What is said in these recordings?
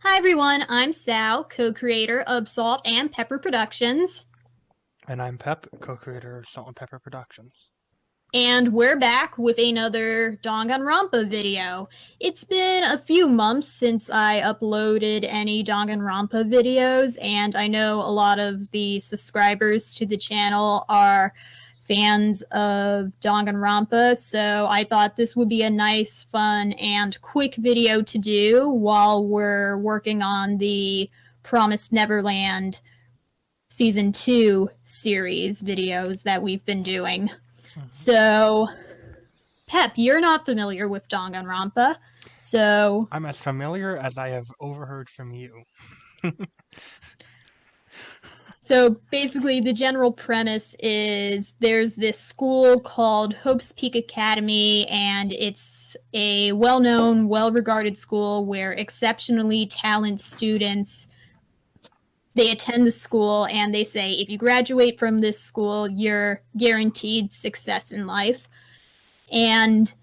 Hi everyone, I'm Sal, co-creator of Salt and Pepper Productions, And I'm Pep, co-creator of Salt and Pepper Productions. and we're back with another Danganronpa video. It's been a few months since I uploaded any Danganronpa videos, and I know a lot of the subscribers to the channel are fans of Danganronpa, so I thought this would be a nice, fun, and quick video to do while we're working on the Promised Neverland Season 2 series videos that we've been doing. So, Pep, you're not familiar with Danganronpa, so I'm as familiar as I have overheard from you. basically the general premise is there's this school called Hope's Peak Academy, and it's a well-known, well-regarded school where exceptionally talented students they attend the school and they say if you graduate from this school, you're guaranteed success in life. And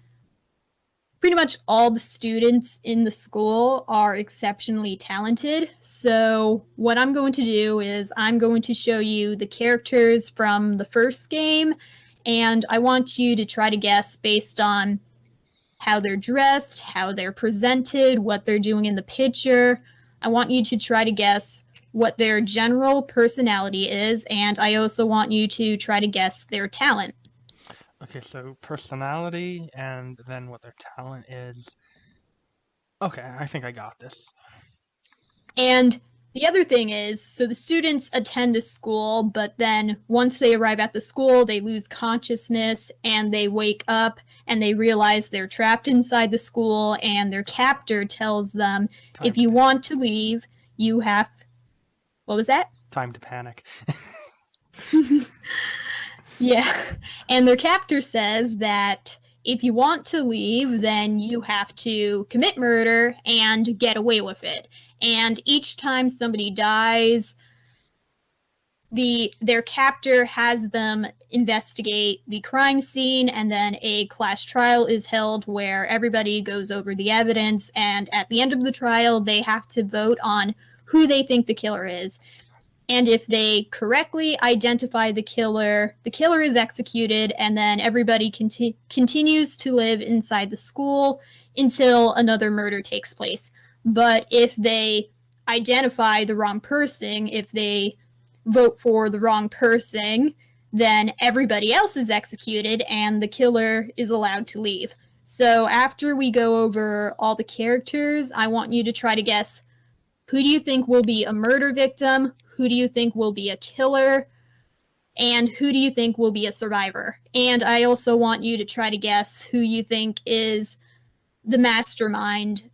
pretty much all the students in the school are exceptionally talented. So what I'm going to do is I'm going to show you the characters from the first game, and I want you to try to guess based on how they're dressed, how they're presented, what they're doing in the picture. I want you to try to guess what their general personality is, and I also want you to try to guess their talent. Okay, so personality and then what their talent is. Okay, I think I got this. And the other thing is, so the students attend the school, but then once they arrive at the school, they lose consciousness and they wake up and they realize they're trapped inside the school, and their captor tells them, Time if to you panic. want to leave, you have. What was that? Time to panic. Yeah. And their captor says that if you want to leave, then you have to commit murder and get away with it. And each time somebody dies, their captor has them investigate the crime scene, and then a class trial is held where everybody goes over the evidence, and at the end of the trial they have to vote on who they think the killer is. And if they correctly identify the killer is executed, and then everybody continues to live inside the school until another murder takes place. But if they identify the wrong person, if they vote for the wrong person, then everybody else is executed and the killer is allowed to leave. So after we go over all the characters, I want you to try to guess, who do you think will be a murder victim? Who do you think will be a killer? And who do you think will be a survivor? And I also want you to try to guess who you think is the mastermind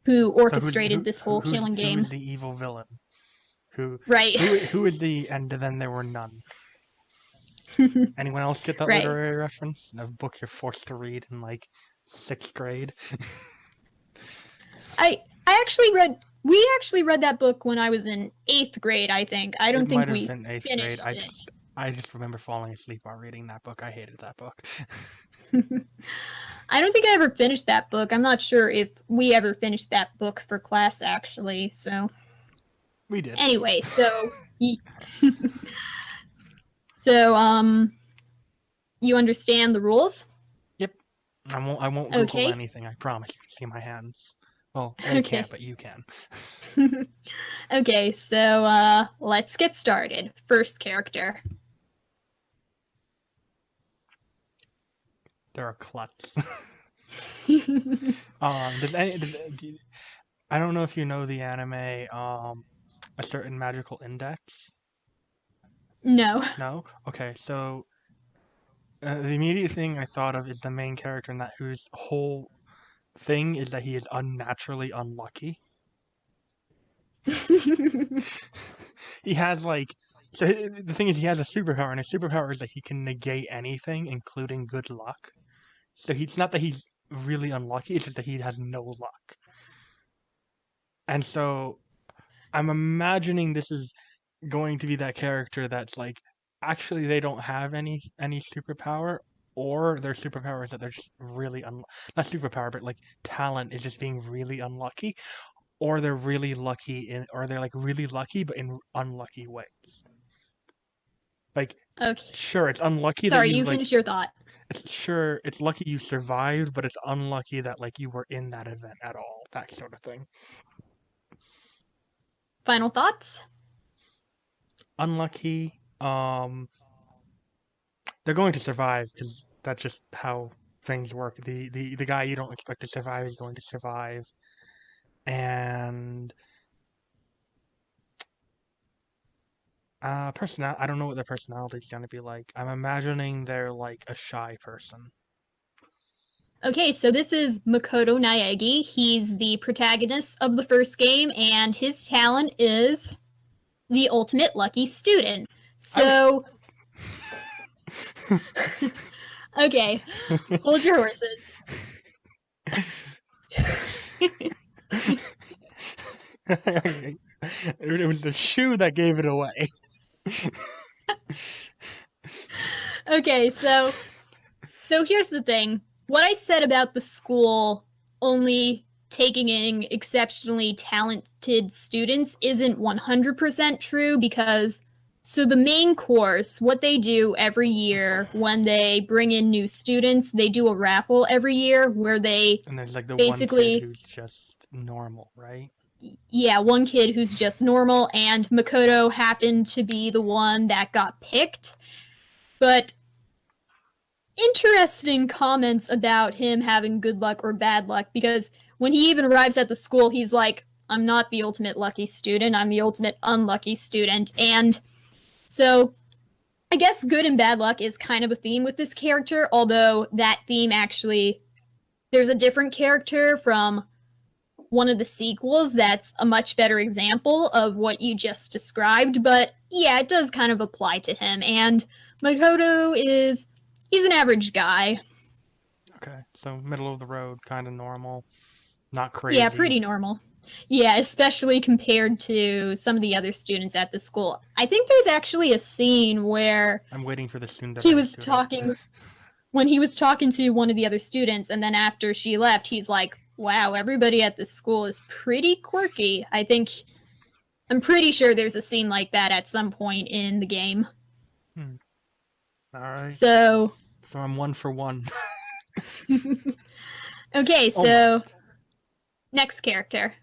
who So orchestrated this whole killing who game. is the evil villain? Who Right. who is the and then there were none. Anyone else get that Right. literary reference? A book you're forced to read in like 6th grade. I actually read we actually read that book when I was in 8th grade, I think. I It don't think might have we been 8th grade. finished it. I just remember falling asleep while reading that book. I hated that book. I don't think I ever finished that book. I'm not sure if we ever finished that book for class, actually. So We did. anyway, so you understand the rules? Yep. I won't Google Okay. anything. I promise. You can see my hands. Well, they can't, Okay. but you can. Okay, so let's get started. First character. There are cluts. Does any? I don't know if you know the anime. A certain magical index. No. No. Okay. So the immediate thing I thought of is the main character in that, whose whole thing is that he is unnaturally unlucky. He has like. So the thing is, he has a superpower, and his superpower is that he can negate anything, including good luck. So it's not that he's really unlucky; it's just that he has no luck. And so I'm imagining this is going to be that character that's like, actually they don't have any superpower, or their superpower is that they're just really not superpower, but like talent is just being really unlucky, or they're really lucky or they're like really lucky but in unlucky ways. Like, Okay. sure, it's unlucky that Sorry, you you like. finish your thought. It's lucky you survived, but it's unlucky that like you were in that event at all. That sort of thing. Final thoughts? Unlucky. They're going to survive because that's just how things work. The guy you don't expect to survive is going to survive, and I don't know what their personality is going to be like. I'm imagining they're like a shy person. Okay, so this is Makoto Niagi. He's the protagonist of the first game, and his talent is the ultimate lucky student. So, okay, hold your horses. It was the shoe that gave it away. Okay, so here's the thing. What I said about the school only taking in exceptionally talented students isn't 100% true because so the main course, what they do every year when they bring in new students, they do a raffle every year where they And there's like the basically one kid who's just normal, right? Yeah, one kid who's just normal, and Makoto happened to be the one that got picked. But interesting comments about him having good luck or bad luck, because when he even arrives at the school, he's like, I'm not the ultimate lucky student, I'm the ultimate unlucky student. And so I guess good and bad luck is kind of a theme with this character, although that theme actually, there's a different character from one of the sequels that's a much better example of what you just described, but yeah, it does kind of apply to him. And Makoto he's an average guy. Okay, so middle of the road, kind of normal, not crazy. Yeah, pretty normal. Yeah, especially compared to some of the other students at the school. I think there's actually a scene where I'm waiting for the student. he was talking when he was talking to one of the other students, and then after she left, he's like, wow, everybody at this school is pretty quirky. I'm pretty sure there's a scene like that at some point in the game. All right. So I'm 1 for 1. Okay, so next character.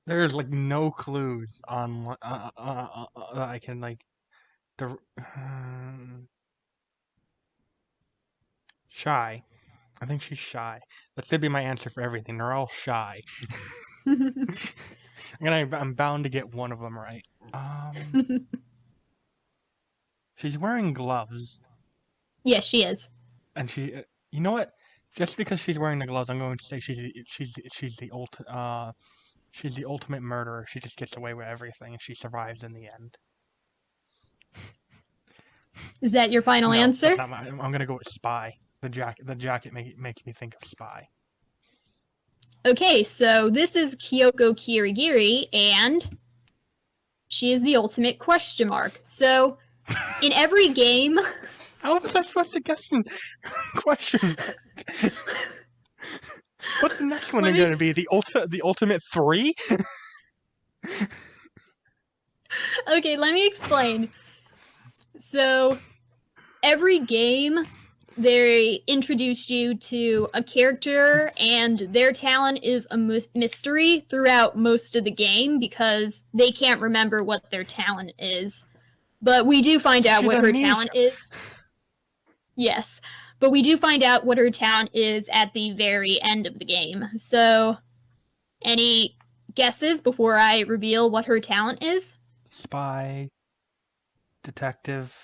There's like no clues on what I can like the shy. I think she's shy. That's gonna be my answer for everything. They're all shy. I'm bound to get one of them right. She's wearing gloves. Yes, she is. And she, you know what? Just because she's wearing the gloves, I'm going to say she's the ultimate murderer. She just gets away with everything, and she survives in the end. Is that your final answer? I'm gonna go with spy. The jacket makes me think of spy. Okay, so this is Kyoko Kirigiri, and she is the ultimate question mark. So, in every game... How was I supposed to guess question mark? What's the next one going to be? The ultimate 3? Okay, let me explain. So, every game, they introduce you to a character, and their talent is a mystery throughout most of the game because they can't remember what their talent is. But we do find out what her talent is. Yes, but we do find out what her talent is at the very end of the game. So, any guesses before I reveal what her talent is? Spy, detective,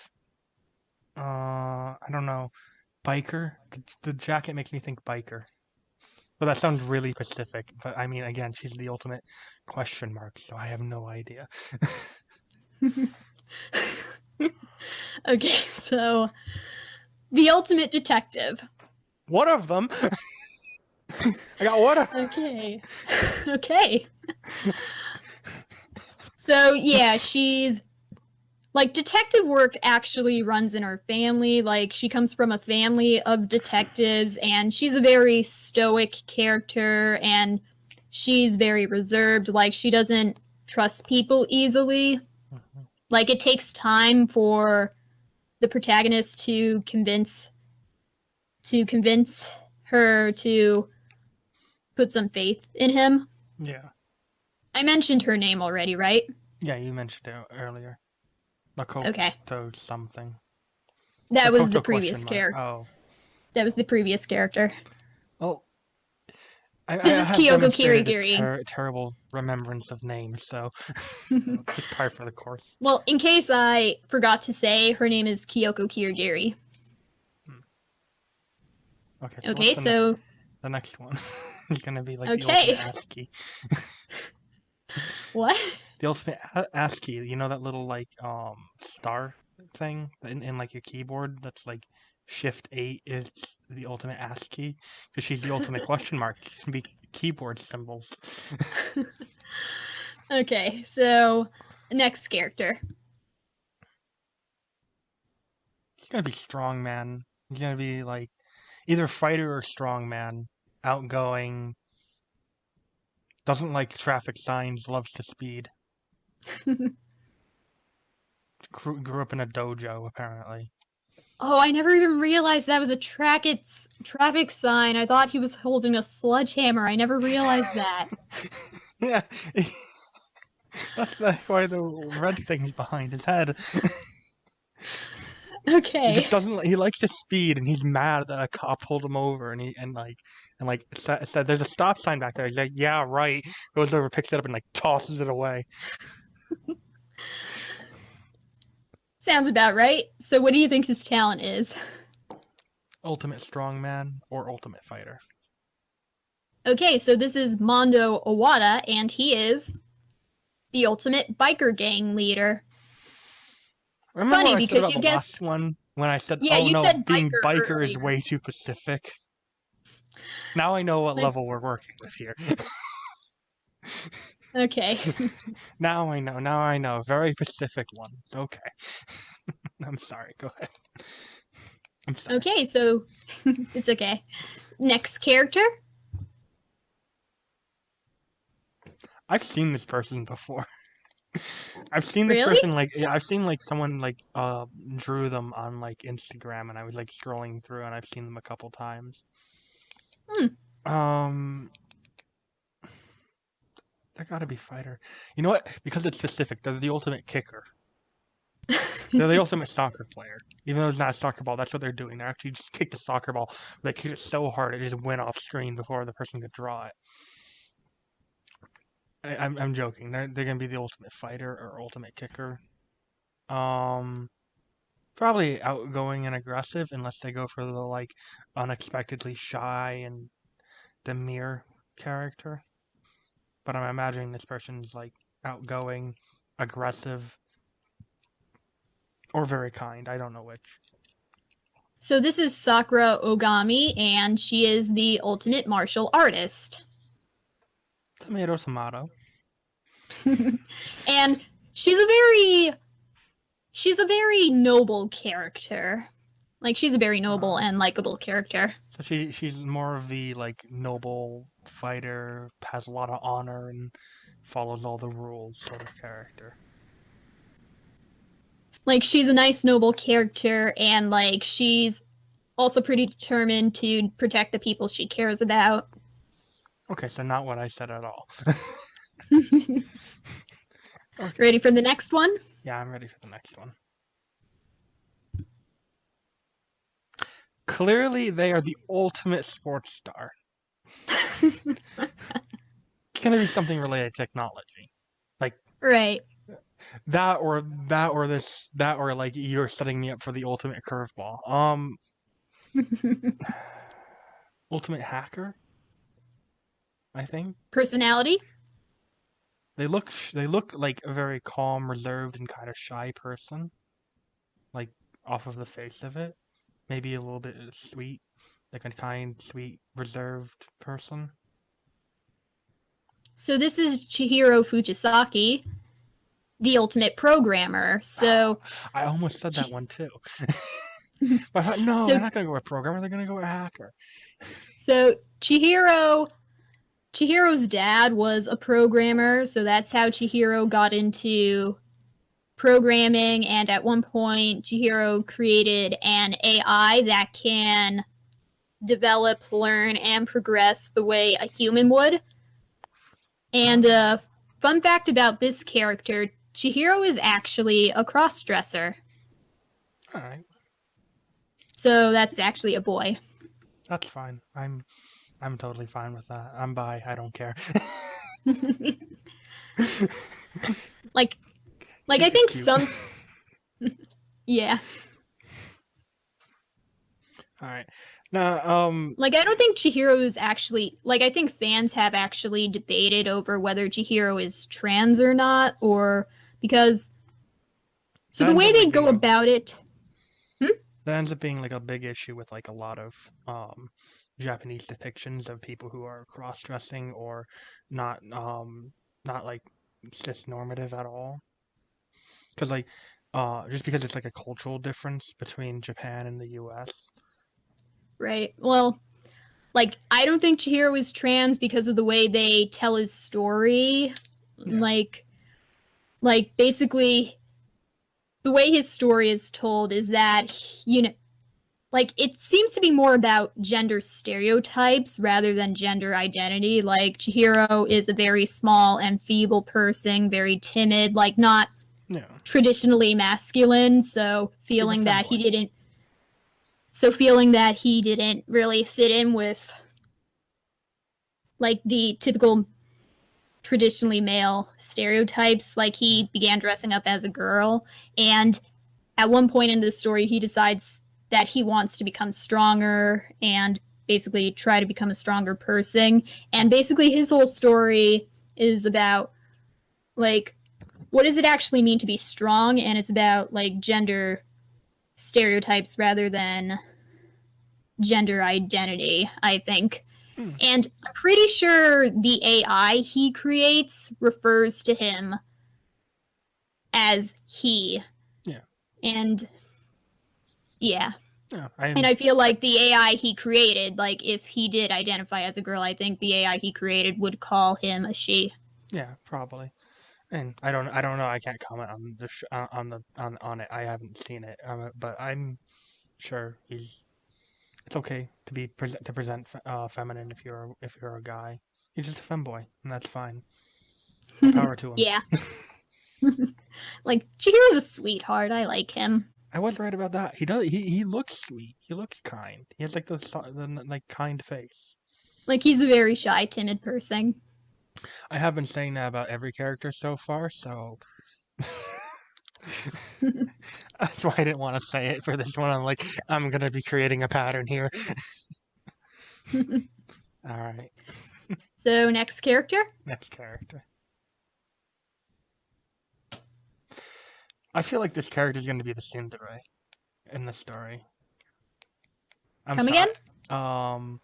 I don't know, biker? The jacket makes me think biker. Well, that sounds really specific, but I mean, again, she's the ultimate question mark, so I have no idea. Okay, so the ultimate detective. One of them? I got one of them. Okay. Okay. So, yeah, she's like, detective work actually runs in her family. Like, she comes from a family of detectives, and she's a very stoic character, and she's very reserved. Like, she doesn't trust people easily. Mhm. Like, it takes time for the protagonist to convince her to put some faith in him. Yeah. I mentioned her name already, right? Yeah, you mentioned it earlier. Okay. Makoto something. That was the Makoto previous question mark. character. Oh. That was the previous character. Well, I This is have Kyoko demonstrated a Kirigiri. terrible remembrance of names, so just par for the course. Well, in case I forgot to say, her name is Kyoko Kirigiri. Okay, so Okay, what's so the next one? It's gonna be like the okay. ultimate ASCII. What? The ultimate ASCII. You know that little like star thing in like your keyboard that's like Shift 8 is the ultimate ASCII because she's the ultimate question mark. It can be keyboard symbols. Okay, so next character. He's gonna be strongman. He's gonna be like either fighter or strongman, outgoing, doesn't like traffic signs, loves to speed. Grew up in a dojo apparently. Oh, I never even realized that was a traffic sign. I thought he was holding a sledgehammer. I never realized that. Yeah, that's why the red thing's behind his head. He Okay. just doesn't. He likes to speed, and he's mad that a cop pulled him over, and said, "There's a stop sign back there." He's like, "Yeah, right." Goes over, picks it up, and like tosses it away. Sounds about right. So what do you think his talent is? Ultimate strongman or ultimate fighter. Okay, so this is Mondo Owada, and he is the ultimate biker gang leader. Remember Funny what I said because about you the last guessed. one when I said, Yeah, "Oh you no, said being biker biker is earlier. way too specific." Now I know what Like, level we're working with here. okay. Now I know. Now I know. Very specific one. Okay. I'm sorry. Go ahead. I'm sorry. Okay, so it's okay. Next character. I've seen this person before. I've seen this Really? person like I've seen like someone like drew them on like Instagram and I was like scrolling through and I've seen them a couple times. Um they gotta be fighter. You know what? Because it's specific, they're the ultimate kicker. They're the ultimate soccer player. Even though it's not a soccer ball, that's what they're doing. They actually just kick the soccer ball. They kick it so hard it just went off screen before the person could draw it. I'm joking. They're gonna be the ultimate fighter or ultimate kicker. Um Probably outgoing and aggressive unless they go for the like unexpectedly shy and demure character. But I'm imagining this person's like outgoing, aggressive, or very kind. I don't know which. So this is Sakura Ogami, and she is the ultimate martial artist. Tomato, tomato. And she's a very noble character. Like, she's a very noble and likable character. So she's more of the like noble fighter, has a lot of honor and follows all the rules sort of character. Like, she's a nice, noble character, and like she's also pretty determined to protect the people she cares about. Okay, so not what I said at all. Okay. Ready for the next one? Yeah, I'm ready for the next one. Clearly, they are the ultimate sports star. It's gonna be something related to technology, like Right. that or like you're setting me up for the ultimate curveball. Ultimate hacker, I think. Personality? They look like a very calm, reserved, and kind of shy person, like off of the face of it. Maybe a little bit sweet, like a kind, sweet, reserved person. So this is Chihiro Fujisaki, the ultimate programmer. So I almost said that one too. But I thought, no, so they're not going to go with programmer. They're going to go with hacker. so Chihiro's dad was a programmer, so that's how Chihiro got into programming. And at one point, Chihiro created an AI that can develop, learn, and progress the way a human would. And a fun fact about this character, Chihiro is actually a cross-dresser. All right. So that's actually a boy. That's fine. I'm totally fine with that. I'm bi. I don't care. like I think some yeah. All right. Now, I don't think Chihiro is actually I think fans have actually debated over whether Chihiro is trans or not, or because so the way they go about it. That ends up being like a big issue with like a lot of Japanese depictions of people who are cross-dressing or not like cis-normative at all. Because like just because it's like a cultural difference between Japan and the U.S. Right. Well, I don't think Chihiro is trans because of the way they tell his story. Yeah. Basically the way his story is told is that, it seems to be more about gender stereotypes rather than gender identity. Chihiro is a very small and feeble person, very timid, not traditionally masculine, so feeling that he didn't really fit in with, the typical traditionally male stereotypes. He began dressing up as a girl, and at one point in this story, he decides that he wants to become stronger and basically try to become a stronger person. And basically his whole story is about, what does it actually mean to be strong? And it's about, gender stereotypes rather than gender identity, I think. And I'm pretty sure the AI he creates refers to him as he. Yeah. And yeah. Yeah, and I feel like the AI he created, if he did identify as a girl, I think the AI he created would call him a she. Yeah, probably. And I don't know. I can't comment on the on it. I haven't seen it, but I'm sure it's okay to be present feminine if you're a guy. He's just a femboy, and that's fine. More power to him. Yeah. Chihiro's a sweetheart. I like him. I was right about that. He does. He looks sweet. He looks kind. He has the kind face. He's a very shy, timid person. I have been saying that about every character so far, so that's why I didn't want to say it for this one. I'm gonna be creating a pattern here. All right. So next character. I feel like this character is going to be the tsundere in the story. Come again? So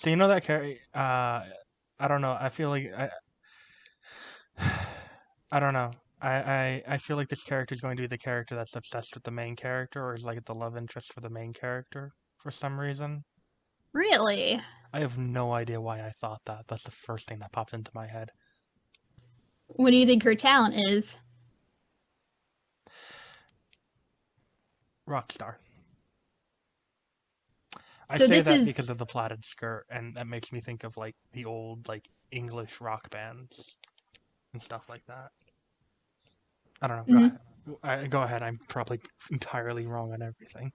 you know that character? I don't know. I feel like I don't know. I feel like this character is going to be the character that's obsessed with the main character, or is the love interest for the main character for some reason. Really? I have no idea why I thought that. That's the first thing that popped into my head. What do you think her talent is? Rockstar. I So say that because of the plaited skirt, and that makes me think of the old English rock bands and stuff like that. I don't know. Mm-hmm. Go ahead. I'm probably entirely wrong on everything.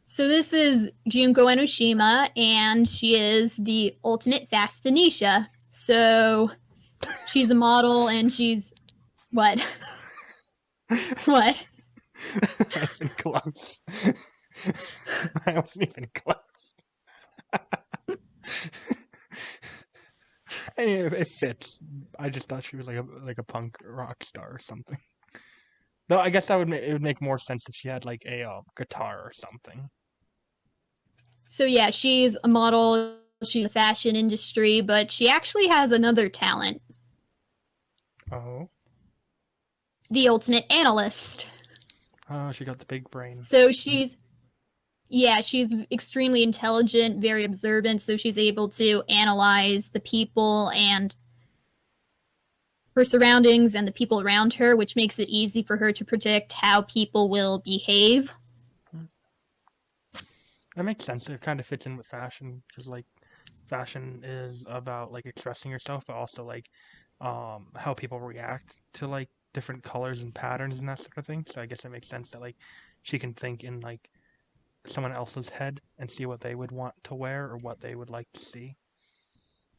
So this is Junko Enoshima, and she is the ultimate fashionista. So she's a model, and she's what? What? I wasn't close. I wasn't even close. It fits. I just thought she was like a punk rock star or something. Though I guess it would make more sense if she had a guitar or something. So yeah, she's a model. She's in the fashion industry, but she actually has another talent. Oh. the ultimate analyst. Oh, she got the big brain. So she's extremely intelligent, very observant, so she's able to analyze the people and her surroundings and the people around her, which makes it easy for her to predict how people will behave. That makes sense. It kind of fits in with fashion because, like, fashion is about like expressing yourself, but also like how people react to like different colors and patterns and that sort of thing. So I guess it makes sense that like she can think in like someone else's head and see what they would want to wear or what they would like to see.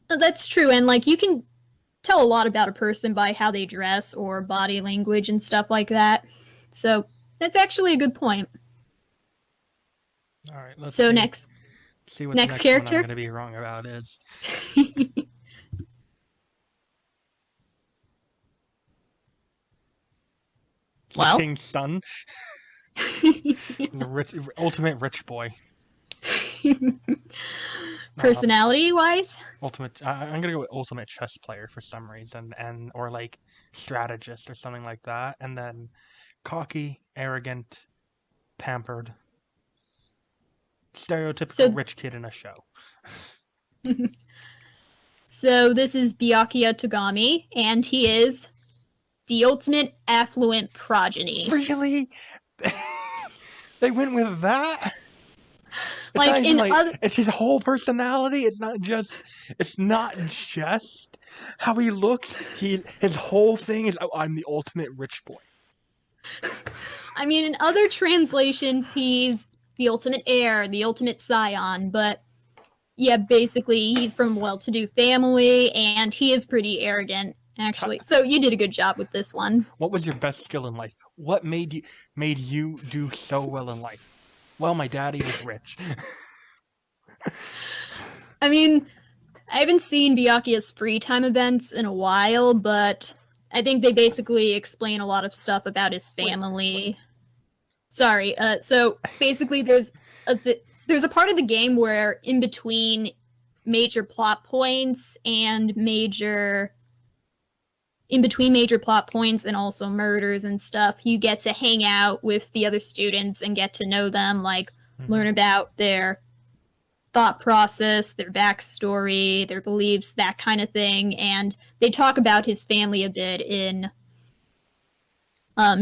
That's true, and like you can tell a lot about a person by how they dress or body language and stuff like that. So that's actually a good point. All right, let's so see. next See what next the next one character? I'm going to be wrong about is. Well. The king's son. The ultimate rich boy. Personality wise? I'm gonna go with ultimate chess player for some reason, and or like strategist or something like that, and then cocky, arrogant, pampered, stereotypical rich kid in a show. So this is Biakia Tagami, and he is the ultimate affluent progeny. Really? They went with that? Like in other, it's his whole personality. It's not just how he looks. His whole thing is, oh, I'm the ultimate rich boy. I mean, in other translations, he's the ultimate heir, the ultimate scion, but yeah, basically he's from a well-to-do family, and he is pretty arrogant, actually. So you did a good job with this one. What was your best skill in life? What made you do so well in life? Well, my daddy was rich. I mean, I haven't seen Biakia's free time events in a while, but I think they basically explain a lot of stuff about his family. Sorry. So basically, there's a part of the game where in between major plot points and major plot points and also murders and stuff, you get to hang out with the other students and get to know them, like learn about their thought process, their backstory, their beliefs, that kind of thing. And they talk about his family a bit in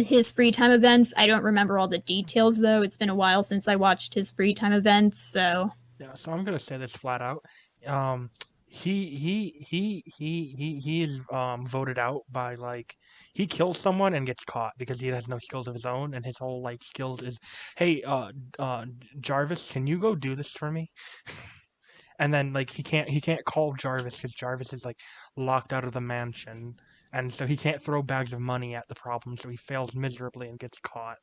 his free time events. I don't remember all the details, though. It's been a while since I watched his free time events, so... Yeah, so I'm gonna say this flat out. He is voted out by like he kills someone and gets caught because he has no skills of his own, and his whole like skills is, hey, Jarvis, can you go do this for me? And then like he can't call Jarvis because Jarvis is like locked out of the mansion, and so he can't throw bags of money at the problem, so he fails miserably and gets caught,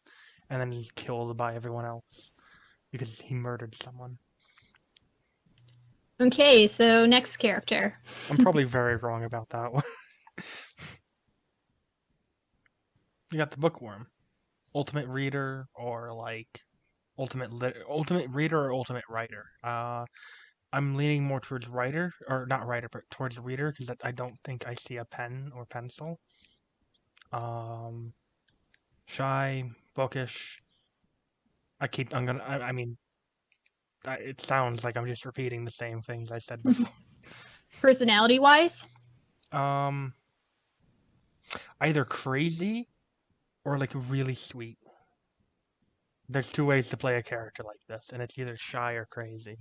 and then is killed by everyone else because he murdered someone. Okay, so next character. I'm probably very wrong about that one. You got the bookworm. Ultimate reader or like ultimate reader or ultimate writer. I'm leaning more towards writer, or not writer, but towards reader because I don't think I see a pen or pencil. Shy, bookish. I mean, it sounds like I'm just repeating the same things I said before. Personality-wise? Either crazy or like really sweet. There's two ways to play a character like this, and it's either shy or crazy.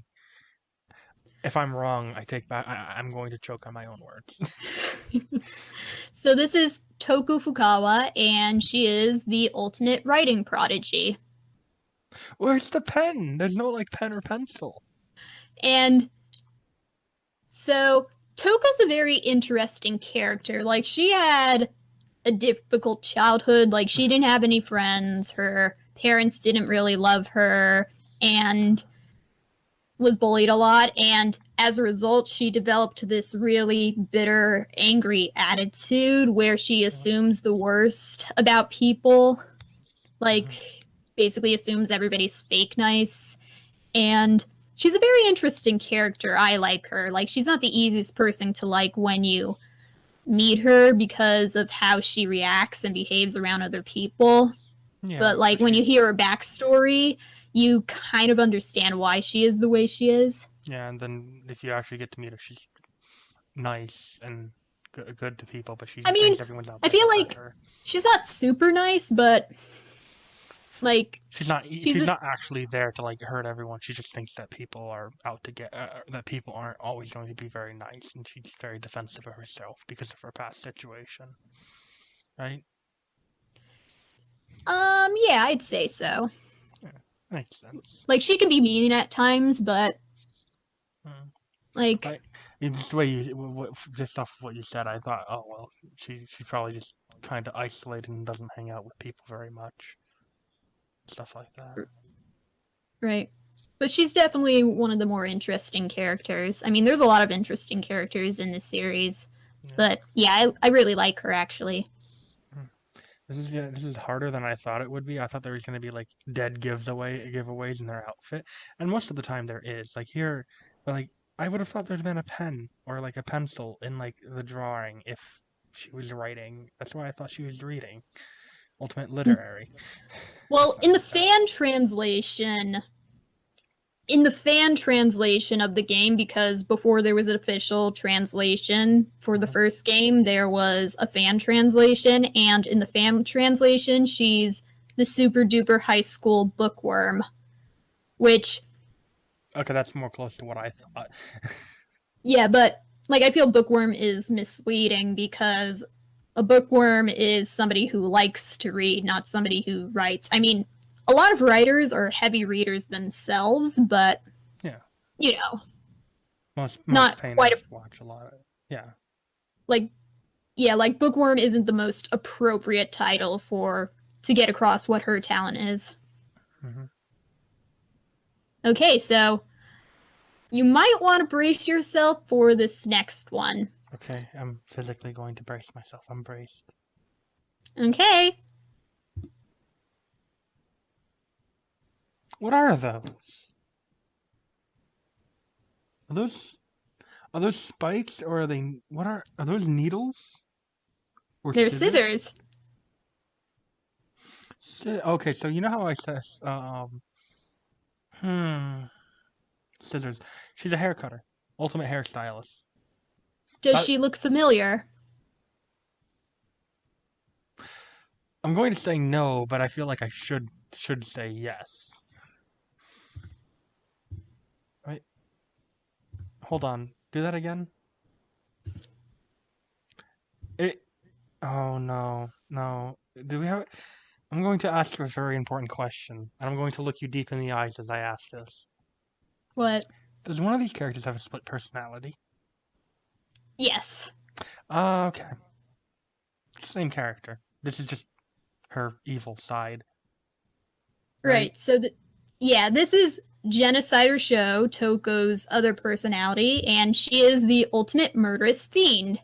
If I'm wrong, I take back. I'm going to choke on my own words. So this is Toku Fukawa, and she is the ultimate writing prodigy. Where's the pen? There's no like pen or pencil. And so Toku's a very interesting character. Like, she had a difficult childhood. Like, she didn't have any friends. Her parents didn't really love her and was bullied a lot. And as a result, she developed this really bitter, angry attitude where she assumes the worst about people. Like, basically assumes everybody's fake nice. And she's a very interesting character. I like her. Like, she's not the easiest person to like when you meet her because of how she reacts and behaves around other people. Yeah, but like when you hear her backstory, you kind of understand why she is the way she is. Yeah, and then if you actually get to meet her, she's nice and good to people, but she I mean, thinks everyone's out I there to feel hurt like her. she's not super nice, but like She's not actually there to like hurt everyone. She just thinks that people are out to get that people aren't always going to be very nice, and she's very defensive of herself because of her past situation. Right? yeah, I'd say so. Yeah, makes sense. Like she can be mean at times, but like just the way just off of what you said, I thought, oh well, she's probably just kind of isolated and doesn't hang out with people very much, stuff like that. Right. But she's definitely one of the more interesting characters. I mean, there's a lot of interesting characters in this series. Yeah. But yeah, I really like her, actually. This is harder than I thought it would be. I thought there was going to be, like, dead giveaways in their outfit. And most of the time there is. Like, here, like, I would have thought there'd been a pen or, like, a pencil in, like, the drawing if she was writing. That's why I thought she was reading. Ultimate Literary. Well, in the fan translation of the game, because before there was an official translation for the first game, there was a fan translation, and in the fan translation, she's the super duper high school bookworm, which... Okay, that's more close to what I thought. Yeah, but, like, I feel bookworm is misleading because a bookworm is somebody who likes to read, not somebody who writes. I mean, a lot of writers are heavy readers themselves, but yeah, you know, most not quite watch a lot of it. Yeah. Like bookworm isn't the most appropriate title to get across what her talent is. Mm-hmm. Okay, so you might want to brace yourself for this next one. Okay, I'm physically going to brace myself. I'm braced. Okay. What are those? Are those spikes or are they? Are those needles? Or they're scissors. Okay, so you know how I said scissors. She's a hair cutter, ultimate hairstylist. Does she look familiar? I'm going to say no, but I feel like I should say yes. Right? Hold on. Do that again. Oh no. Do we have? I'm going to ask you a very important question, and I'm going to look you deep in the eyes as I ask this. What? Does one of these characters have a split personality? Yes. Okay. Same character. This is just her evil side. Right. So, this is Genocider Show, Toko's other personality, and she is the ultimate murderous fiend.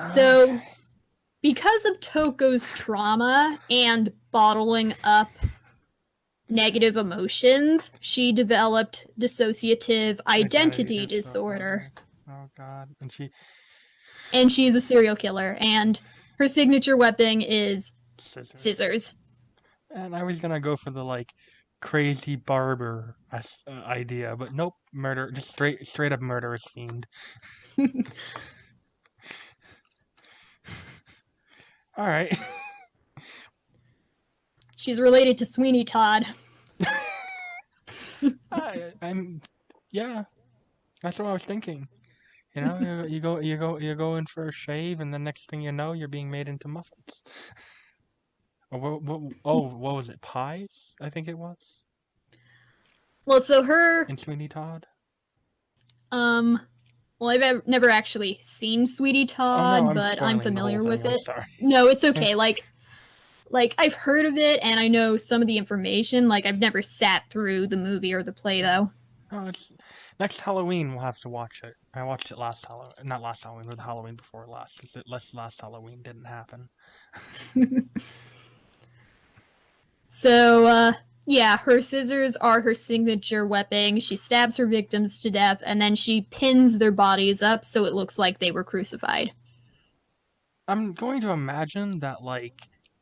So, because of Toko's trauma and bottling up negative emotions, she developed dissociative identity disorder. Oh God! And she's a serial killer, and her signature weapon is scissors. And I was gonna go for the crazy barber idea, but nope, murder, just straight up murderous fiend. All right. She's related to Sweeney Todd. Yeah, that's what I was thinking. You know, you go in for a shave, and the next thing you know, you're being made into muffins. What was it? Pies? I think it was. Well, so her and Sweeney Todd. Well, I've never actually seen Sweetie Todd, but I'm familiar with it. No, it's okay. Like I've heard of it, and I know some of the information. Like I've never sat through the movie or the play, though. Oh, it's next Halloween. We'll have to watch it. I watched it not last Halloween, but the Halloween before last. Last Halloween didn't happen. So, Yeah, her scissors are her signature weapon. She stabs her victims to death, and then she pins their bodies up so it looks like they were crucified. I'm going to imagine that like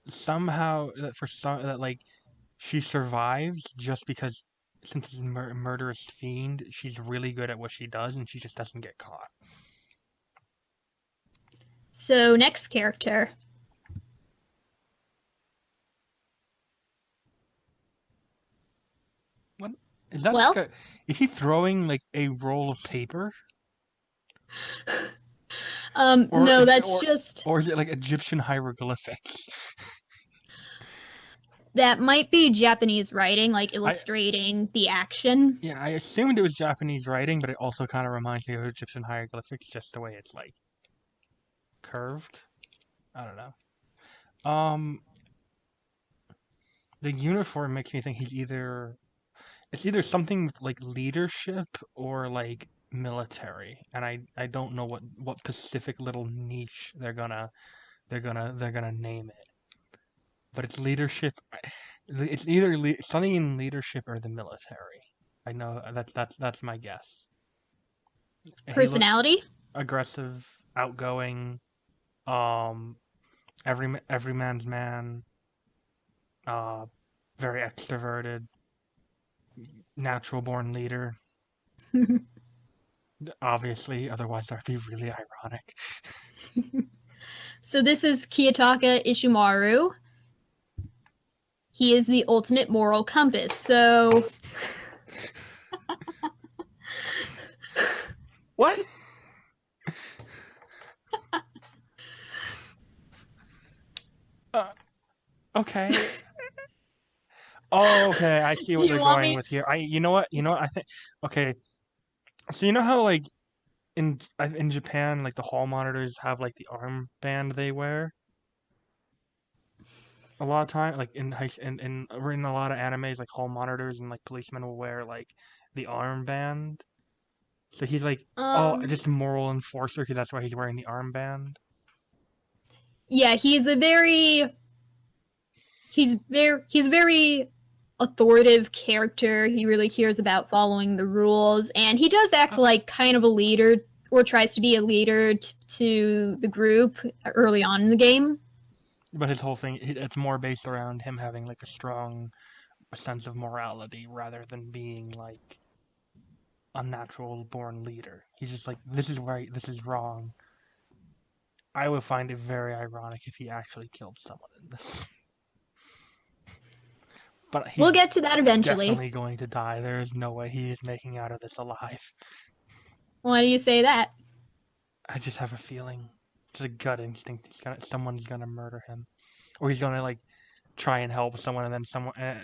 somehow that for some that like she survives just because since it's a murderous fiend, she's really good at what she does and she just doesn't get caught. So, next character. What is that? Well, Is he throwing like a roll of paper, no, that's just or is it like Egyptian hieroglyphics? that might be Japanese writing, like illustrating the action. Yeah, I assumed it was Japanese writing, but it also kind of reminds me of Egyptian hieroglyphics, just the way it's like curved. I don't know. The uniform makes me think it's either something with like leadership or like military, and I don't know what specific little niche they're gonna name it. But it's leadership. It's either something in leadership or the military. I know that's my guess. He looks Personality? aggressive, outgoing, um, every man's man, uh, very extroverted, natural born leader. Obviously, otherwise that'd be really ironic. So, this is Kiyotaka Ishimaru. He is the ultimate moral compass. So, What? Okay. Oh, okay. I see what they're going with here. You know what? I think. Okay. So you know how like in Japan, like the hall monitors have like the armband they wear. A lot of time, like in a lot of animes, like hall monitors and like policemen will wear like the armband. So he's like, oh, just a moral enforcer because that's why he's wearing the armband. Yeah, he's very authoritative character. He really cares about following the rules, and he does act like kind of a leader or tries to be a leader to the group early on in the game. But his whole thing, it's more based around him having like a strong sense of morality rather than being like a natural born leader. He's just like, this is right, this is wrong. I would find it very ironic if he actually killed someone in this. But we'll get to that eventually. Definitely going to die. There is no way he is making out of this alive. Why do you say that? I just have a feeling. It's a gut instinct. Someone's gonna murder him, or he's gonna like try and help someone, and then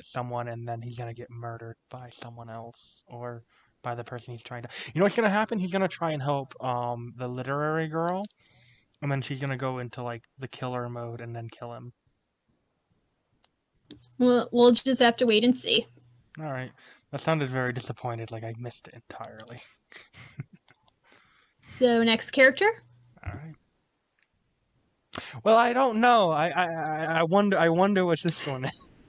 someone, and then he's gonna get murdered by someone else, or by the person he's trying to. You know what's gonna happen? He's gonna try and help the literary girl, and then she's gonna go into like the killer mode and then kill him. We'll just have to wait and see. All right, that sounded very disappointed. Like I missed it entirely. So next character. All right. Well, I don't know. I wonder what this one is.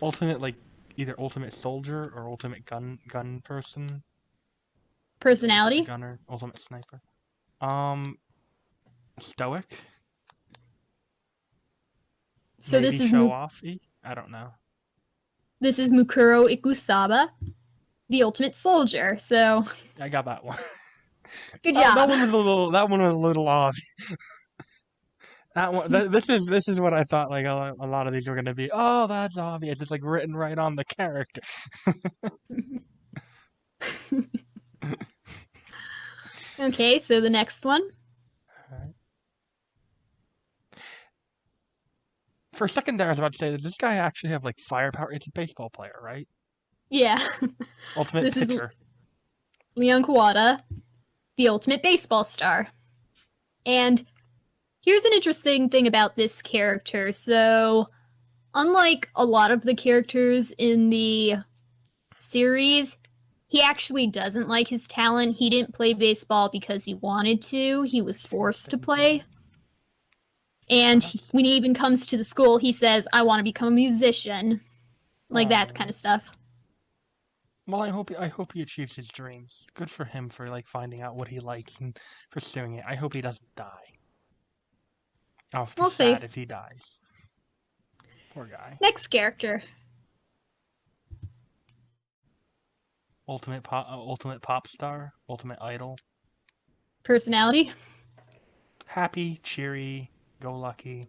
Ultimate, like either ultimate soldier or ultimate gun person. Personality. Gunner, ultimate sniper. Stoic. So maybe this is show-offy. I don't know. This is Mukuro Ikusaba, the ultimate soldier. So I got that one. Good job. That one was a little obvious. That one. This is what I thought. Like a lot of these were gonna be. Oh, that's obvious. It's like written right on the character. Okay, so the next one. Right. For a second there, I was about to say, does this guy actually have like firepower? It's a baseball player, right? Yeah. Ultimate this pitcher. Is Leon Kawada, the ultimate baseball star. And here's an interesting thing about this character. So, unlike a lot of the characters in the series, he actually doesn't like his talent. He didn't play baseball because he wanted to. He was forced to play. And when he even comes to the school, he says, I want to become a musician. Like that kind of stuff. Well, I hope he achieves his dreams. Good for him for like finding out what he likes and pursuing it. I hope he doesn't die. I'll be sad if he dies. Poor guy. Next character. Ultimate pop star, ultimate idol. Personality. Happy, cheery, go lucky.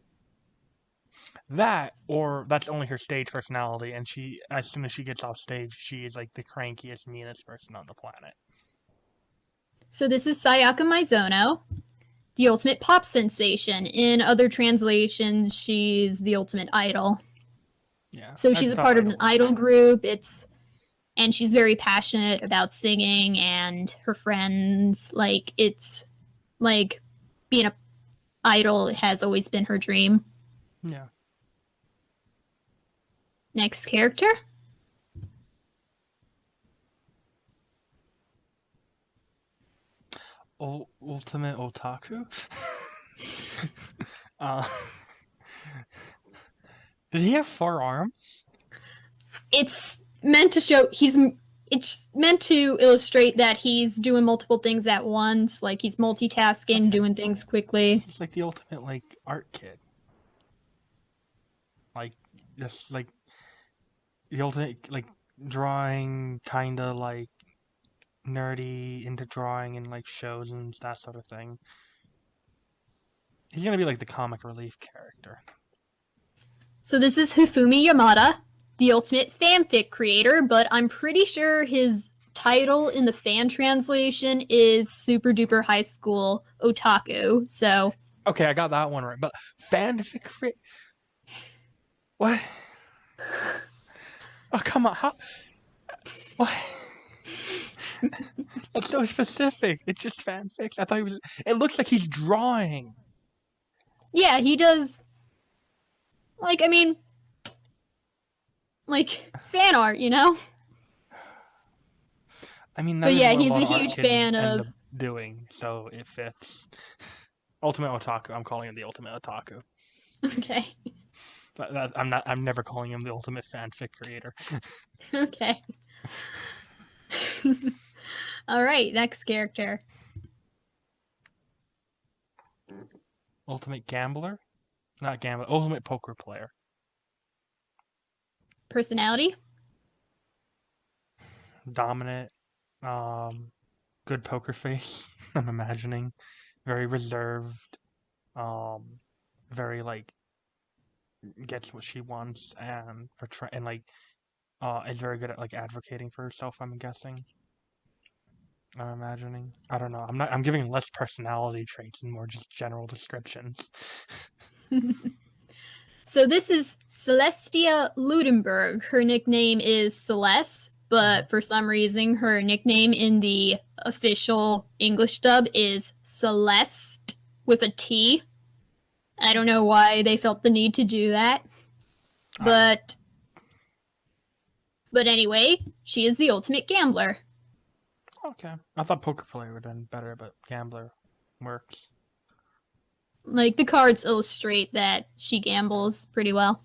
That, or that's only her stage personality, and she, as soon as she gets off stage, she is like the crankiest, meanest person on the planet. So this is Sayaka Maizono, the ultimate pop sensation. In other translations, she's the ultimate idol. Yeah. So she's a part of an idol group. And she's very passionate about singing, and her friends, like, it's like being an idol has always been her dream. Yeah. Next character. Ultimate otaku? Does he have 4 arms? It's meant to show it's meant to illustrate that he's doing multiple things at once, like he's multitasking, doing things quickly. He's like the ultimate like art kid. Like just like the ultimate like drawing, kinda like nerdy, into drawing and like shows and that sort of thing. He's gonna be like the comic relief character. So this is Hifumi Yamada, the ultimate fanfic creator, but I'm pretty sure his title in the fan translation is Super Duper High School Otaku. So okay, I got that one right. But fanfic what? Oh come on! How? What? That's so specific. It's just fanfics. I thought he was. It looks like he's drawing. Yeah, he does. Like, I mean, like fan art, you know. I mean, but yeah, he's a huge fan of doing, so it fits. Ultimate otaku. I'm calling him the ultimate otaku. Okay. But I'm never calling him the ultimate fanfic creator. Okay. All right, next character. Ultimate gambler? Not gambler. Ultimate poker player. Personality? Dominant. Good poker face. I'm imagining. Very reserved. Very like gets what she wants and is very good at like advocating for herself. I'm guessing. I'm imagining. I don't know. I'm giving less personality traits and more just general descriptions. So this is Celestia Ludenburg. Her nickname is Celeste, but for some reason her nickname in the official English dub is Celeste with a T. I don't know why they felt the need to do that. But anyway, she is the ultimate gambler. Okay. I thought poker player would have been better, but gambler works. Like, the cards illustrate that she gambles pretty well.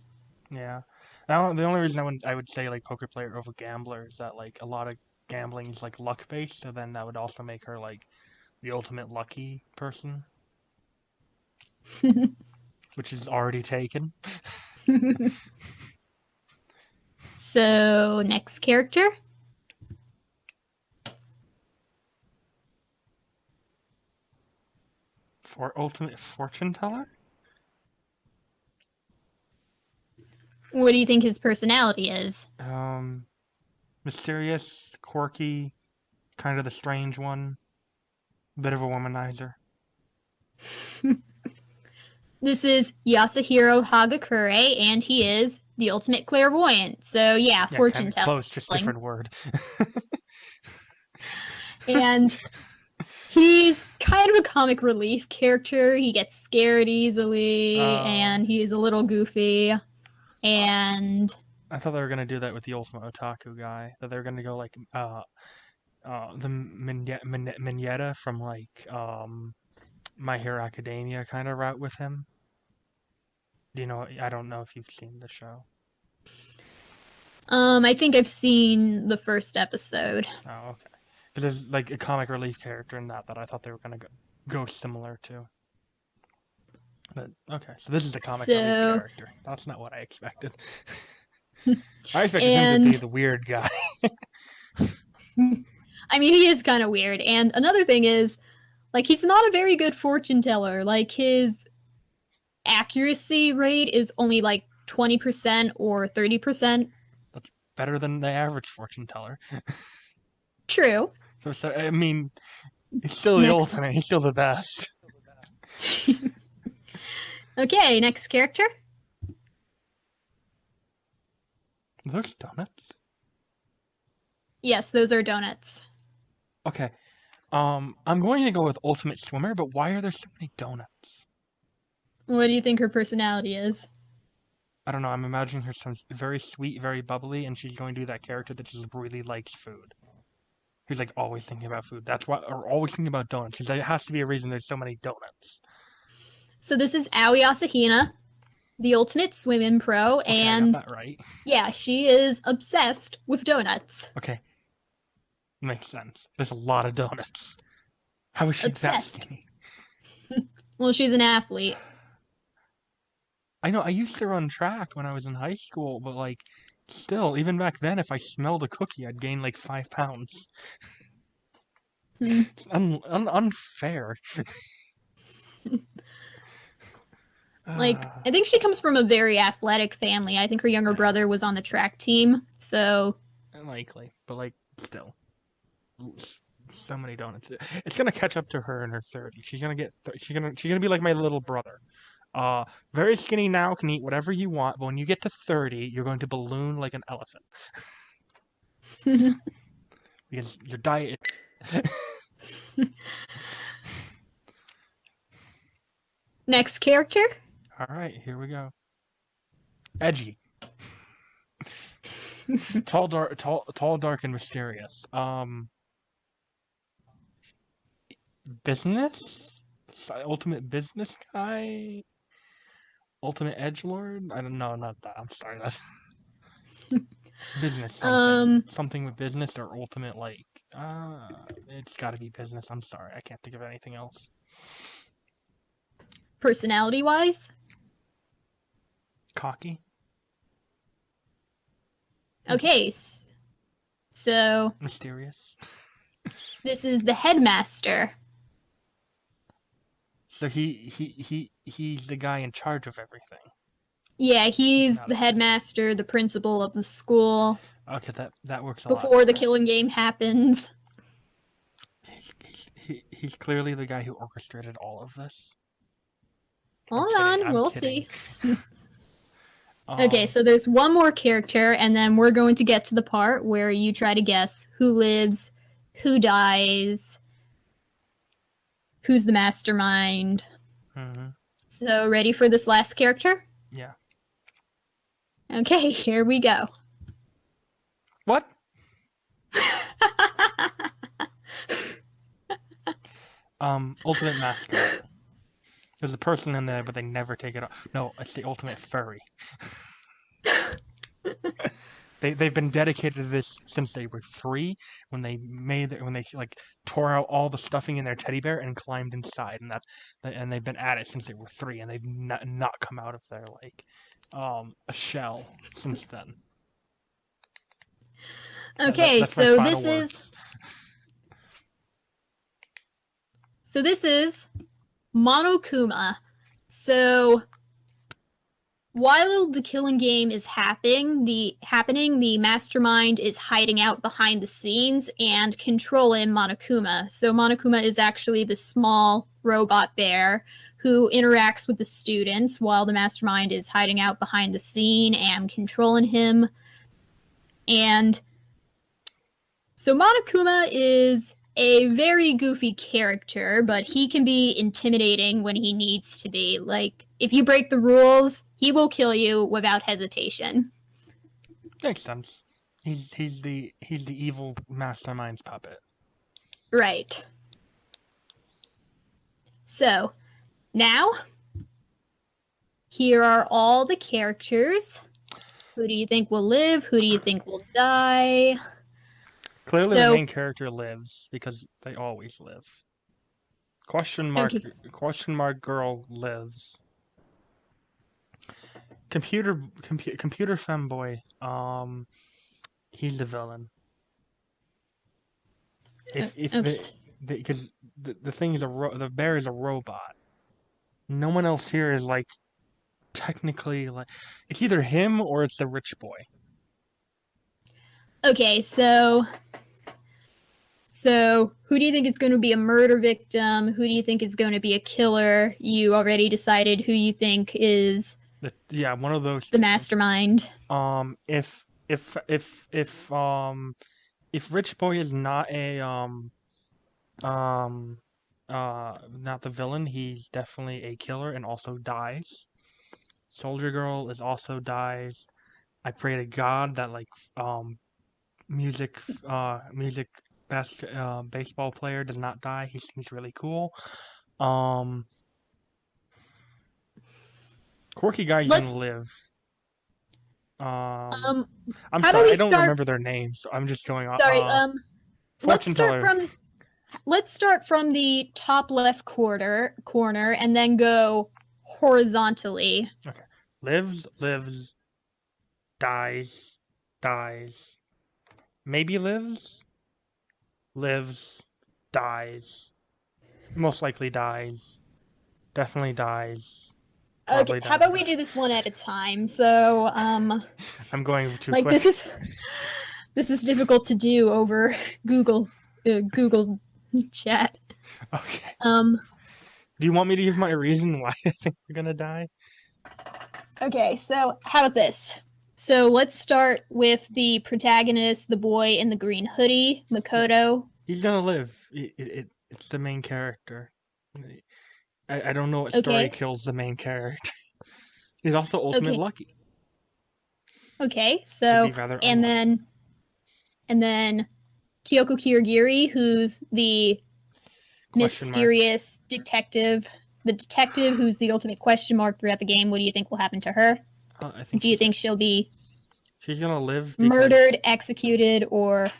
Yeah. Now, the only reason I would say, like, poker player over gambler is that, like, a lot of gambling is, like, luck-based, so then that would also make her, like, the ultimate lucky person. Which is already taken. So, next character. For ultimate fortune teller? What do you think his personality is? Mysterious, quirky, kind of the strange one. Bit of a womanizer. This is Yasuhiro Hagakure, and he is the ultimate clairvoyant. So yeah, fortune teller. Close, just different word. And he's kind of a comic relief character. He gets scared easily, and he's a little goofy. And I thought they were gonna do that with the ultimate otaku guy. That they were gonna go like the Mignetta from like My Hero Academia kind of route with him. Do you know? I don't know if you've seen the show. I think I've seen the first episode. Oh, okay. Because there's like a comic relief character in that I thought they were gonna go similar to. But okay, so this is the comic relief So, character. That's not what I expected. I expected him to and be the weird guy. I mean, he is kind of weird. And another thing is, like, he's not a very good fortune teller. Like, his accuracy rate is only like 20% or 30%. That's better than the average fortune teller. True. So I mean, he's still the Next. ultimate. He's still the best. Okay, next character. Those donuts. Yes, those are donuts. Okay. I'm going to go with Ultimate Swimmer, but why are there so many donuts? What do you think her personality is? I don't know. I'm imagining her some very sweet, very bubbly, and she's going to be that character that just really likes food. Who's like always thinking about food. That's why, or always thinking about donuts. Because there has to be a reason there's so many donuts. So this is Aoi Asahina, the ultimate swimming pro, Okay, and I got that right. yeah, she is obsessed with donuts. Okay, makes sense. There's a lot of donuts. How is she that Obsessed. skinny? Well, she's an athlete. I know. I used to run track when I was in high school, but like, still, even back then, if I smelled a cookie, I'd gain like 5 pounds. It's unfair. Like, I think she comes from a very athletic family. I think her younger brother was on the track team, so Unlikely, but like, still, so many donuts. It's gonna catch up to her in her 30s. She's gonna get. She's gonna be like my little brother. Very skinny now, can eat whatever you want, but when you get to 30, you're going to balloon like an elephant. Because your diet. Next character. All right, here we go. Edgy. Tall, dark, and mysterious. Business? Ultimate business guy? Ultimate edgelord? I don't know, not that. I'm sorry. That business something. Something with business or ultimate like. It's got to be business. I'm sorry, I can't think of anything else. Personality-wise? Cocky. Okay, so Mysterious. this is the headmaster. So he's the guy in charge of everything. Yeah, he's the headmaster, the principal of the school. Okay, that works a lot. Before the killing game happens. He's clearly the guy who orchestrated all of this. Hold on, we'll see. Okay, so there's one more character, and then we're going to get to the part where you try to guess who lives, who dies, who's the mastermind. Mm-hmm. So, ready for this last character? Yeah. Okay, here we go. What? Ultimate mascot. There's a person in there, but they never take it off. No, it's the ultimate furry. They've been dedicated to this since they were 3. When they like tore out all the stuffing in their teddy bear and climbed inside, and they've been at it since they were 3, and they've not come out of their like a shell since then. Okay, so this is Monokuma. So while the killing game is happening, the mastermind is hiding out behind the scenes and controlling Monokuma. So Monokuma is actually the small robot bear who interacts with the students while the mastermind is hiding out behind the scene and controlling him. And so Monokuma is a very goofy character, but he can be intimidating when he needs to be. Like, if you break the rules, he will kill you without hesitation. Makes sense. He's the evil mastermind's puppet. Right. So, now here are all the characters. Who do you think will live? Who do you think will die? Clearly, the So, main character lives because they always live. Question mark girl lives. Computer femboy. He's the villain. If okay. because the thing is the bear is a robot. No one else here is like technically like it's either him or it's the rich boy. Okay, so who do you think is going to be a murder victim? Who do you think is going to be a killer? You already decided who you think is Yeah, one of those the two. mastermind. If Rich Boy is not a not the villain, he's definitely a killer and also dies. Soldier Girl is also dies. I pray to God that like music best baseball player does not die. He seems really cool. Quirky guy's gonna live. I'm sorry, I don't remember their names, so I'm just going off. Sorry, Fortune teller. Let's start from the top left corner and then go horizontally. Okay. Lives, dies, maybe lives, dies, most likely dies, definitely dies. Okay, how about we do this one at a time? So, I'm going too like quick. this is difficult to do over Google Chat. Okay. Do you want me to give my reason why I think we're gonna die? Okay, so how about this? So let's start with the protagonist, the boy in the green hoodie, Makoto. He's gonna live. It's the main character. I don't know what story kills the main character. He's also ultimate lucky. Okay, so and then Kyoko Kirigiri, who's the mysterious detective, the detective who's the ultimate question mark throughout the game. What do you think will happen to her? Do you think she'll be she's gonna live murdered, executed, or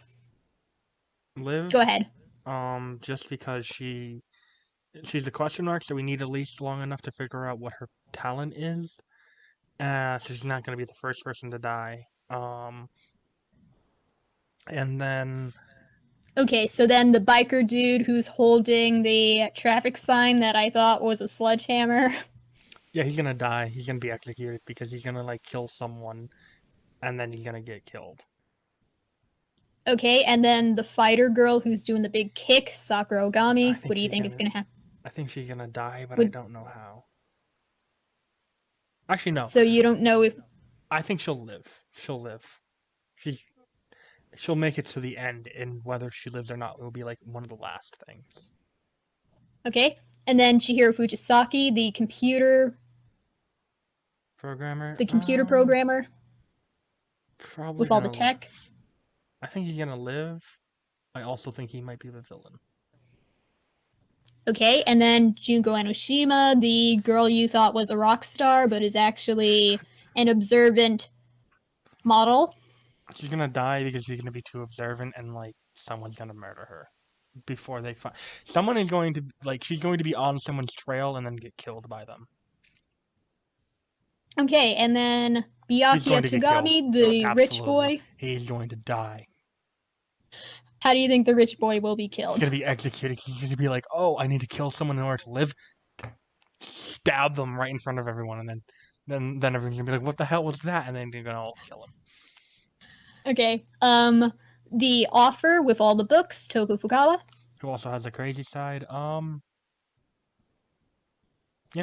live? Go ahead. Just because she's the question mark, so we need at least long enough to figure out what her talent is. So she's not gonna be the first person to die. And then okay, so then the biker dude who's holding the traffic sign that I thought was a sledgehammer. Yeah, he's gonna die. He's gonna be executed because he's gonna like kill someone, and then he's gonna get killed. Okay, and then the fighter girl who's doing the big kick, Sakura Ogami. What do you think is gonna happen? I think she's gonna die, but I don't know how. Actually, no. So you don't know if... I think she'll live. She'll live. She'll make it to the end, and whether she lives or not will be like one of the last things. Okay, and then Chihiro Fujisaki, the computer programmer. The computer programmer. Probably with all the tech. Live. I think he's gonna live. I also think he might be the villain. Okay, and then Junko Enoshima, the girl you thought was a rock star, but is actually an observant model. She's gonna die because she's gonna be too observant, and like someone's gonna murder her before they find. Someone is going to she's going to be on someone's trail and then get killed by them. Okay, and then Biakia Tagami, the rich boy. He's going to die. How do you think the rich boy will be killed? He's gonna be executed. He's gonna be like, "Oh, I need to kill someone in order to live." Stab them right in front of everyone, and then everyone's gonna be like, "What the hell was that?" And then they're gonna all kill him. Okay. The author with all the books, Toku Fukawa. Who also has a crazy side. You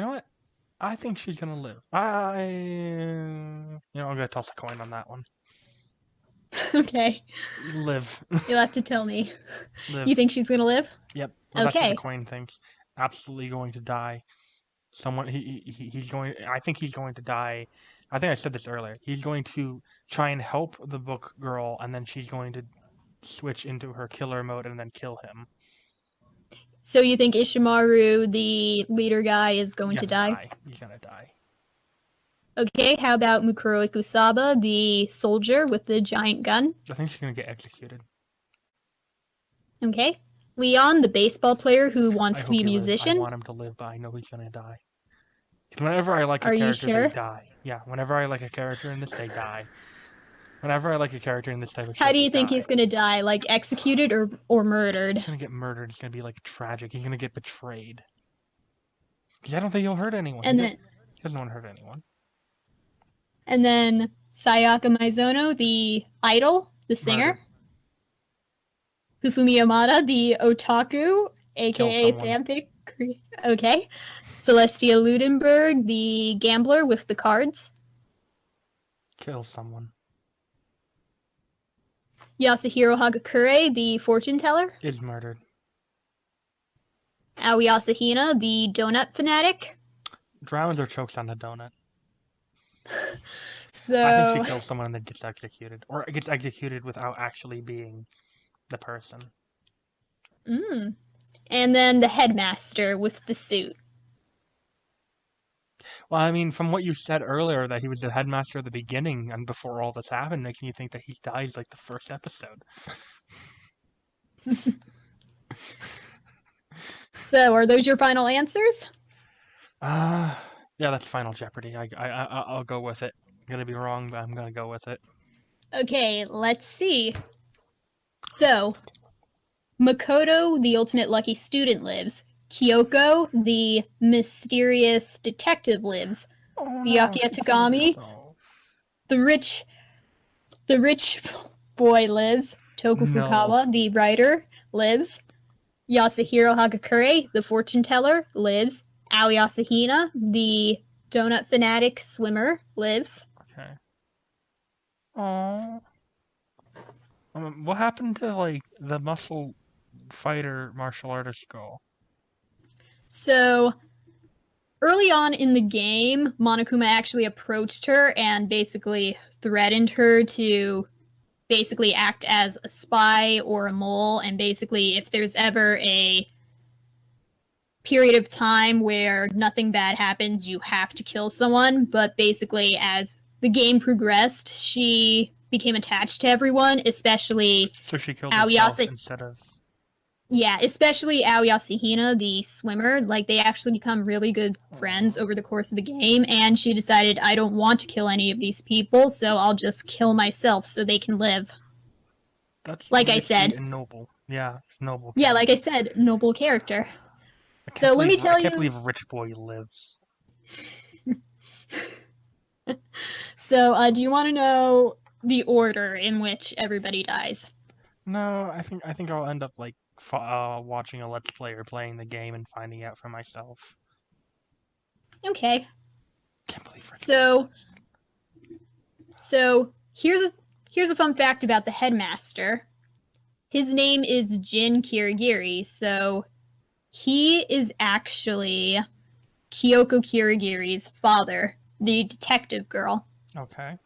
know what? I think she's gonna live. I'm gonna toss a coin on that one. Okay. Live. You'll have to tell me. Live. You think she's gonna live? Yep. Well, that's what the coin thinks. Absolutely going to die. He's going. I think he's going to die. I think I said this earlier. He's going to try and help the book girl, and then she's going to switch into her killer mode and then kill him. So you think Ishimaru, the leader guy, is going to die? He's gonna die. Okay, how about Mukuro Ikusaba, the soldier with the giant gun? I think she's gonna get executed. Okay. Leon, the baseball player who I wants to hope be a he lives. I musician? want him to live, but I know he's gonna die. Whenever I like a Are you character, they sure? die. Yeah, whenever I like a character in this, they die. Whenever I like a character in this type of show, How do they you think die. he's gonna die? Like executed or murdered? He's gonna get murdered. It's gonna be like tragic. He's gonna get betrayed. Because I don't think he'll hurt anyone. And He doesn't want to hurt anyone. then Sayaka Maizono, the idol, the singer. Murdered. Hifumi Yamada, the otaku, Kill aka someone. fanfic. Okay. Celestia Ludenburg, the gambler with the cards. Kill someone. Yasuhiro Hagakure, the fortune teller. Is murdered. Aoi Asahina, the donut fanatic. Drowns or chokes on the donut. So I think she kills someone and then gets executed. Or gets executed without actually being the person. And then the headmaster with the suit. Well, I mean, from what you said earlier, that he was the headmaster at the beginning and before all this happened, makes me think that he dies like the first episode. So, are those your final answers? Yeah, that's Final Jeopardy. I'll go with it. I'm gonna be wrong, but I'm gonna go with it. Okay, let's see. So, Makoto, the ultimate lucky student, lives. Kyoko, the mysterious detective, lives. Oh, Biakia Tagami, the rich boy, lives. Toku No. Fukawa, the writer, lives. Yasuhiro Hagakure, the fortune teller, lives. Aoi Asahina, the donut fanatic swimmer, lives. Okay. Oh. What happened to like the muscle fighter martial artist girl? So early on in the game, Monokuma actually approached her and basically threatened her to basically act as a spy or a mole, and basically if there's ever a period of time where nothing bad happens, you have to kill someone. But basically as the game progressed, she became attached to everyone, especially So she killed herself Aoi instead of... Yeah, especially Aoi Asahina, the swimmer. Like, they actually become really good friends over the course of the game, and she decided, I don't want to kill any of these people, so I'll just kill myself so they can live. That's like really I said. sweet and noble. Yeah, noble. Yeah, like I said, noble character. So let me tell you... I can't believe Rich Boy lives. So, do you want to know the order in which everybody dies? No, I think I'll end up like watching a Let's Player playing the game and finding out for myself. Okay. Can't believe Rich So here's a fun fact about the headmaster. His name is Jin Kirigiri, so he is actually Kyoko Kirigiri's father, the detective girl. Okay.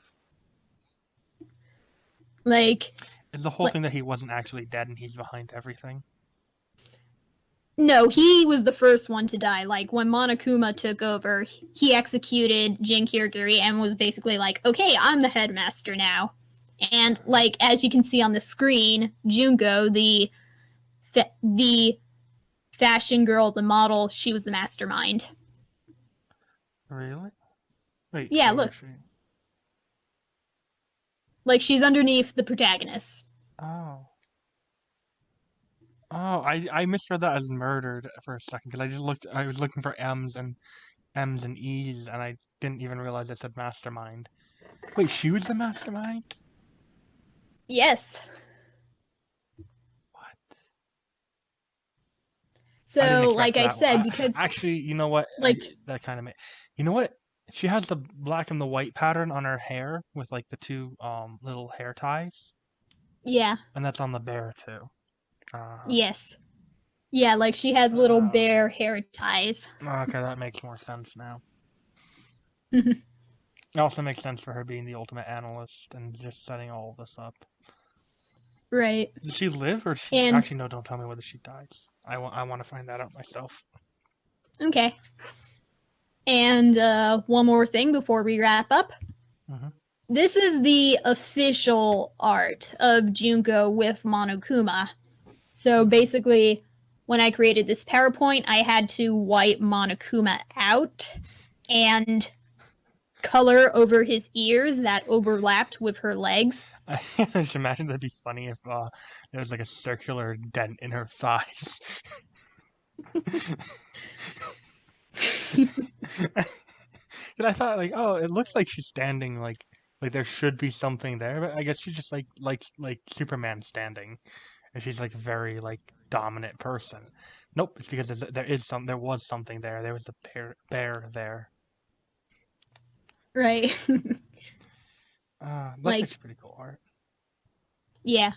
Like, is the whole thing that he wasn't actually dead and he's behind everything? No, he was the first one to die. Like, when Monokuma took over, he executed Jin Kirigiri and was basically like, okay, I'm the headmaster now. And, like, as you can see on the screen, Junko, the fashion girl, the model, she was the mastermind. Really? Wait. Yeah, look. Like, she's underneath the protagonist. Oh. Oh, I misread that as murdered for a second because I was looking for M's and E's and I didn't even realize it said mastermind. Wait, she was the mastermind? Yes. What? So, like I said, because... Actually, you know what? Like... that kind of... You know what? She has the black and the white pattern on her hair with like the two little hair ties. Yeah. And that's on the bear too. Yes. Yeah, like she has little bear hair ties. Okay, that makes more sense now. It also makes sense for her being the ultimate analyst and just setting all of this up. Right. Did she live or actually no, don't tell me whether she dies. I want to find that out myself. Okay. And one more thing before we wrap up. Mhm. This is the official art of Junko with Monokuma. So basically, when I created this PowerPoint, I had to wipe Monokuma out and color over his ears that overlapped with her legs. I just imagine that'd be funny if there was like a circular dent in her thighs. And I thought like, oh, it looks like she's standing like there should be something there, but I guess she's just like Superman standing, and she's like a very like dominant person. Nope, it's because there was something there. There was the bear there. Right. That's Like- actually pretty cool art. Yeah.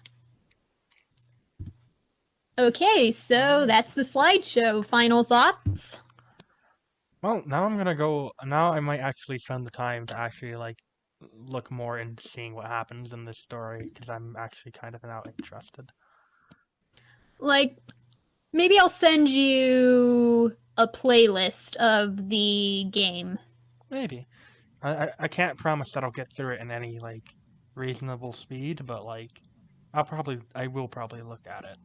Okay, so that's the slideshow. Final thoughts? Well, now I'm gonna go. Now I might actually spend the time to actually like look more into seeing what happens in this story because I'm actually kind of now interested. Like, maybe I'll send you a playlist of the game. Maybe. I can't promise that I'll get through it in any like reasonable speed, but like I will probably look at it.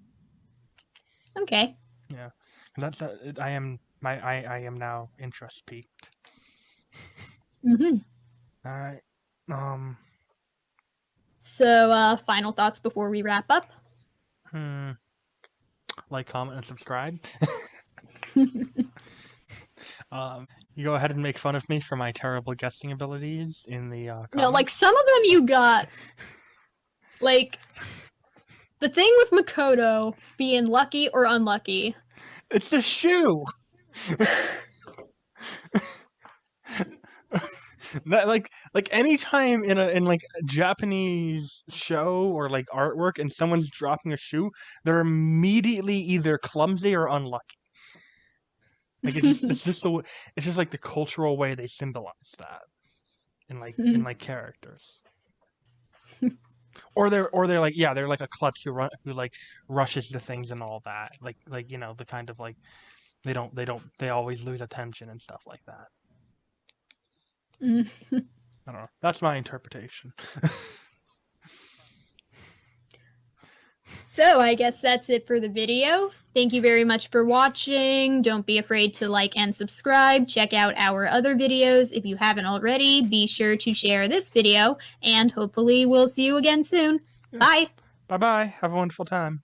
Okay. Yeah, that's I am now interest peaked. Mm-hmm. All right. So, final thoughts before we wrap up? Like, comment, and subscribe. You go ahead and make fun of me for my terrible guessing abilities in the comments. No, like, some of them you got. Like, the thing with Makoto being lucky or unlucky. It's the shoe! That like any time in like a Japanese show or like artwork and someone's dropping a shoe, they're immediately either clumsy or unlucky. Like it's just like the cultural way they symbolize that in like characters. Or they're like they're like a klutz who like rushes to things and all that. Like the kind of like they always lose attention and stuff like that. I don't know. That's my interpretation. So, I guess that's it for the video. Thank you very much for watching. Don't be afraid to like and subscribe. Check out our other videos. If you haven't already, be sure to share this video, and hopefully we'll see you again soon. Bye! Bye-bye. Have a wonderful time.